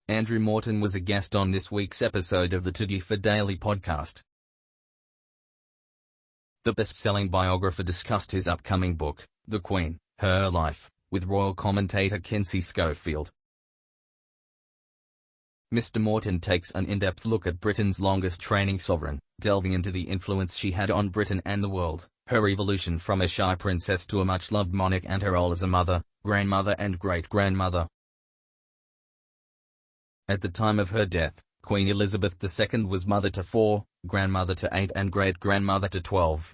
Andrew Morton was a guest on this week's episode of the Today for Daily podcast. The best-selling biographer discussed his upcoming book, The Queen, Her Life, with royal commentator Kinsey Schofield. Mr. Morton takes an in-depth look at Britain's longest-reigning sovereign, delving into the influence she had on Britain and the world, her evolution from a shy princess to a much-loved monarch, and her role as a mother, grandmother and great-grandmother. At the time of her death, Queen Elizabeth II was mother to 4, grandmother to 8 and great-grandmother to 12.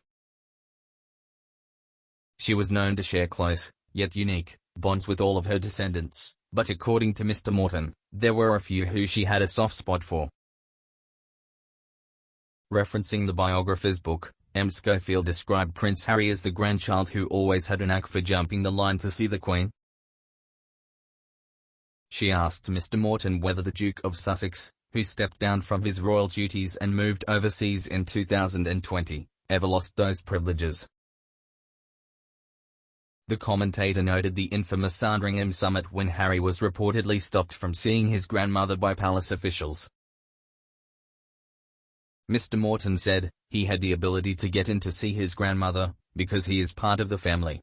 She was known to share close, yet unique, bonds with all of her descendants, but according to Mr. Morton, there were a few who she had a soft spot for. Referencing the biographer's book, M. Schofield described Prince Harry as the grandchild who always had a knack for jumping the line to see the Queen. She asked Mr. Morton whether the Duke of Sussex, who stepped down from his royal duties and moved overseas in 2020, ever lost those privileges. The commentator noted the infamous Sandringham summit when Harry was reportedly stopped from seeing his grandmother by palace officials. Mr. Morton said, he had the ability to get in to see his grandmother, because he is part of the family.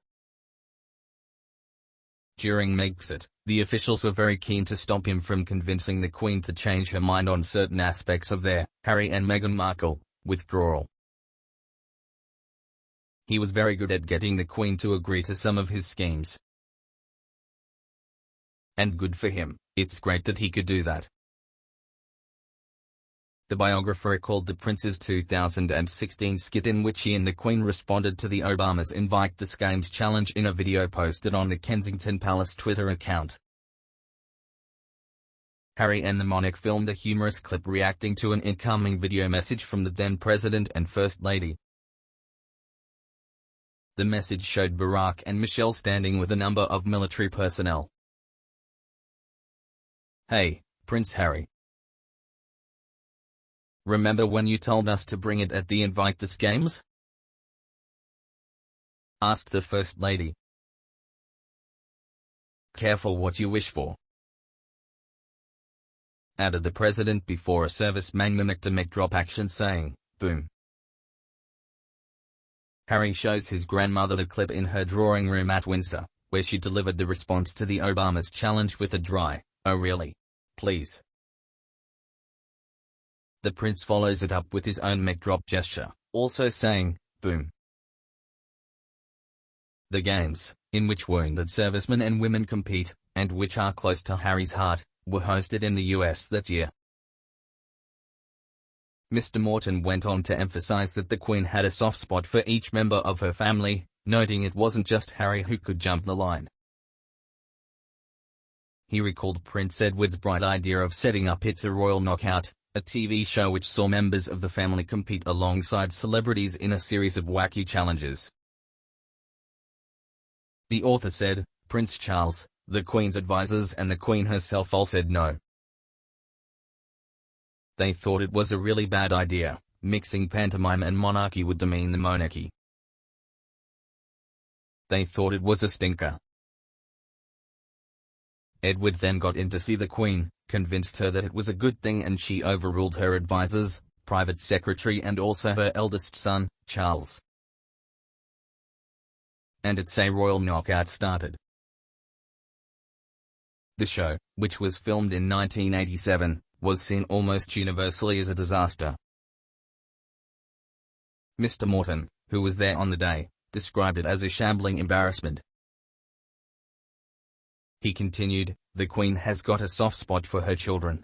During Megxit, the officials were very keen to stop him from convincing the Queen to change her mind on certain aspects of their Harry and Meghan Markle withdrawal. He was very good at getting the Queen to agree to some of his schemes. And good for him, it's great that he could do that. The biographer recalled the Prince's 2016 skit in which he and the Queen responded to the Obamas' Invite the Games challenge in a video posted on the Kensington Palace Twitter account. Harry and the monarch filmed a humorous clip reacting to an incoming video message from the then President and First Lady. The message showed Barack and Michelle standing with a number of military personnel. "Hey, Prince Harry. Remember when you told us to bring it at the Invite This Games?" asked the First Lady. "Careful what you wish for," added the President before a serviceman mimicked a mic drop action saying, "Boom." Harry shows his grandmother the clip in her drawing room at Windsor, where she delivered the response to the Obamas' challenge with a dry, "Oh really? Please." The prince follows it up with his own mic drop gesture, also saying, "Boom." The games, in which wounded servicemen and women compete, and which are close to Harry's heart, were hosted in the US that year. Mr. Morton went on to emphasize that the Queen had a soft spot for each member of her family, noting it wasn't just Harry who could jump the line. He recalled Prince Edward's bright idea of setting up It's a Royal Knockout, a TV show which saw members of the family compete alongside celebrities in a series of wacky challenges. The author said, Prince Charles, the Queen's advisors and the Queen herself all said no. They thought it was a really bad idea, mixing pantomime and monarchy would demean the monarchy. They thought it was a stinker. Edward then got in to see the Queen, convinced her that it was a good thing, and she overruled her advisors, private secretary and also her eldest son, Charles. And It's a Royal Knockout started. The show, which was filmed in 1987, was seen almost universally as a disaster. Mr. Morton, who was there on the day, described it as a shambling embarrassment. He continued, "The Queen has got a soft spot for her children.